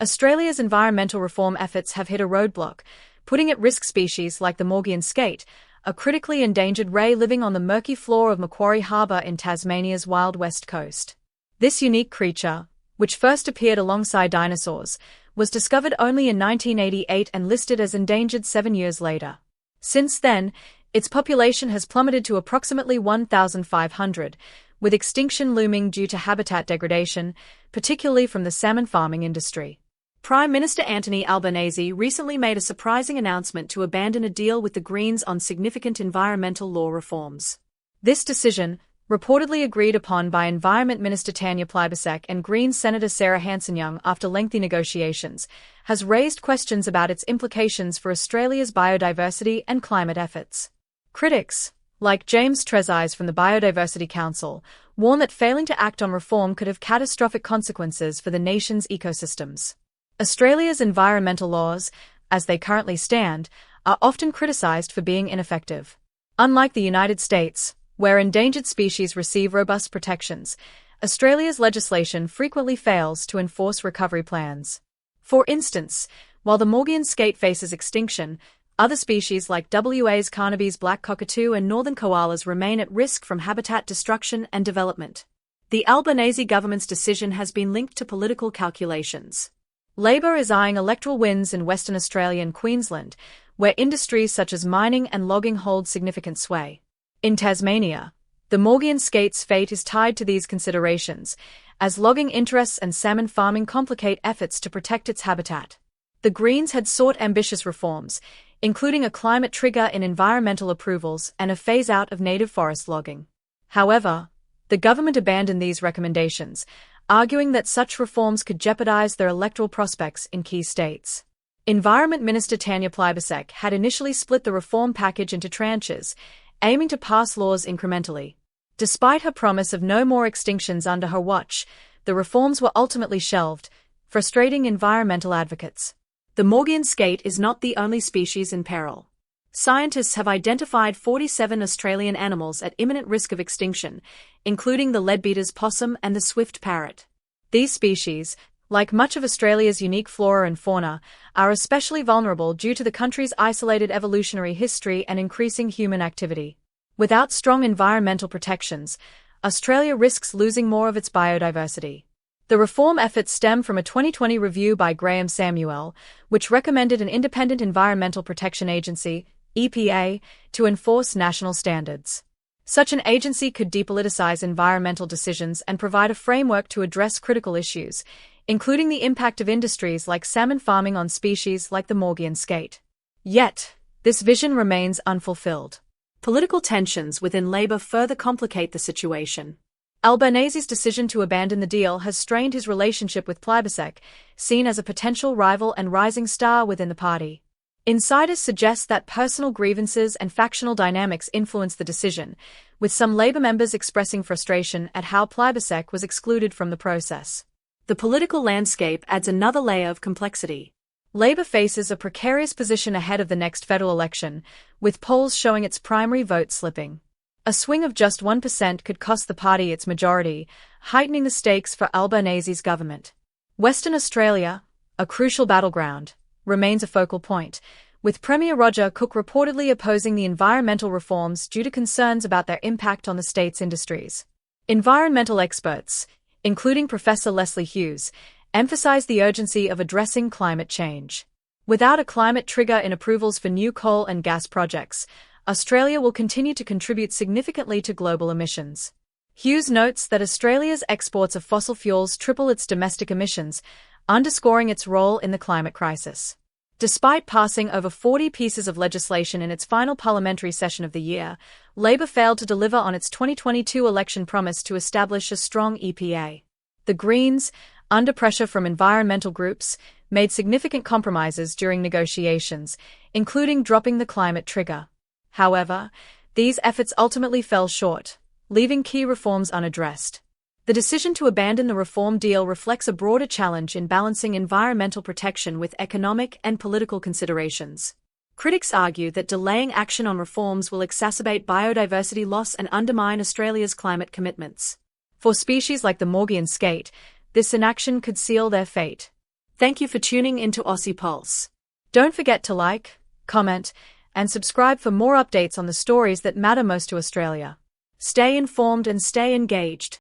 Australia's environmental reform efforts have hit a roadblock, putting at risk species like the Maugean skate, a critically endangered ray living on the murky floor of Macquarie Harbour in Tasmania's wild west coast. This unique creature, which first appeared alongside dinosaurs, was discovered only in 1988 and listed as endangered 7 years later. Since then, its population has plummeted to approximately 1,500, with extinction looming due to habitat degradation, particularly from the salmon farming industry. Prime Minister Anthony Albanese recently made a surprising announcement to abandon a deal with the Greens on significant environmental law reforms. This decision, reportedly agreed upon by Environment Minister Tanya Plibersek and Greens Senator Sarah Hanson-Young after lengthy negotiations, has raised questions about its implications for Australia's biodiversity and climate efforts. Critics, like James Trezise from the Biodiversity Council, warn that failing to act on reform could have catastrophic consequences for the nation's ecosystems. Australia's environmental laws, as they currently stand, are often criticised for being ineffective. Unlike the United States, where endangered species receive robust protections, Australia's legislation frequently fails to enforce recovery plans. For instance, while the Maugean skate faces extinction, other species like WA's Carnaby's black cockatoo and northern koalas remain at risk from habitat destruction and development. The Albanese government's decision has been linked to political calculations. Labor is eyeing electoral wins in Western Australia and Queensland, where industries such as mining and logging hold significant sway. In Tasmania, the Maugean skate's fate is tied to these considerations, as logging interests and salmon farming complicate efforts to protect its habitat. The Greens had sought ambitious reforms, including a climate trigger in environmental approvals and a phase-out of native forest logging. However, the government abandoned these recommendations, arguing that such reforms could jeopardise their electoral prospects in key states. Environment Minister Tanya Plibersek had initially split the reform package into tranches, aiming to pass laws incrementally. Despite her promise of no more extinctions under her watch, the reforms were ultimately shelved, frustrating environmental advocates. The Maugean skate is not the only species in peril. Scientists have identified 47 Australian animals at imminent risk of extinction, including the leadbeater's possum and the swift parrot. These species, like much of Australia's unique flora and fauna, are especially vulnerable due to the country's isolated evolutionary history and increasing human activity. Without strong environmental protections, Australia risks losing more of its biodiversity. The reform efforts stem from a 2020 review by Graham Samuel, which recommended an independent environmental protection agency, EPA, to enforce national standards. Such an agency could depoliticize environmental decisions and provide a framework to address critical issues, including the impact of industries like salmon farming on species like the Maugean skate. Yet, this vision remains unfulfilled. Political tensions within Labor further complicate the situation. Albanese's decision to abandon the deal has strained his relationship with Plibersek, seen as a potential rival and rising star within the party. Insiders suggest that personal grievances and factional dynamics influenced the decision, with some Labor members expressing frustration at how Plibersek was excluded from the process. The political landscape adds another layer of complexity. Labor faces a precarious position ahead of the next federal election, with polls showing its primary vote slipping. A swing of just 1% could cost the party its majority, heightening the stakes for Albanese's government. Western Australia, a crucial battleground, remains a focal point, with Premier Roger Cook reportedly opposing the environmental reforms due to concerns about their impact on the state's industries. Environmental experts, including Professor Leslie Hughes, emphasize the urgency of addressing climate change. Without a climate trigger in approvals for new coal and gas projects, Australia will continue to contribute significantly to global emissions. Hughes notes that Australia's exports of fossil fuels triple its domestic emissions, underscoring its role in the climate crisis. Despite passing over 40 pieces of legislation in its final parliamentary session of the year, Labor failed to deliver on its 2022 election promise to establish a strong EPA. The Greens, under pressure from environmental groups, made significant compromises during negotiations, including dropping the climate trigger. However, these efforts ultimately fell short, leaving key reforms unaddressed. The decision to abandon the reform deal reflects a broader challenge in balancing environmental protection with economic and political considerations. Critics argue that delaying action on reforms will exacerbate biodiversity loss and undermine Australia's climate commitments. For species like the Maugean skate, this inaction could seal their fate. Thank you for tuning into Aussie Pulse. Don't forget to like, comment, and subscribe for more updates on the stories that matter most to Australia. Stay informed and stay engaged.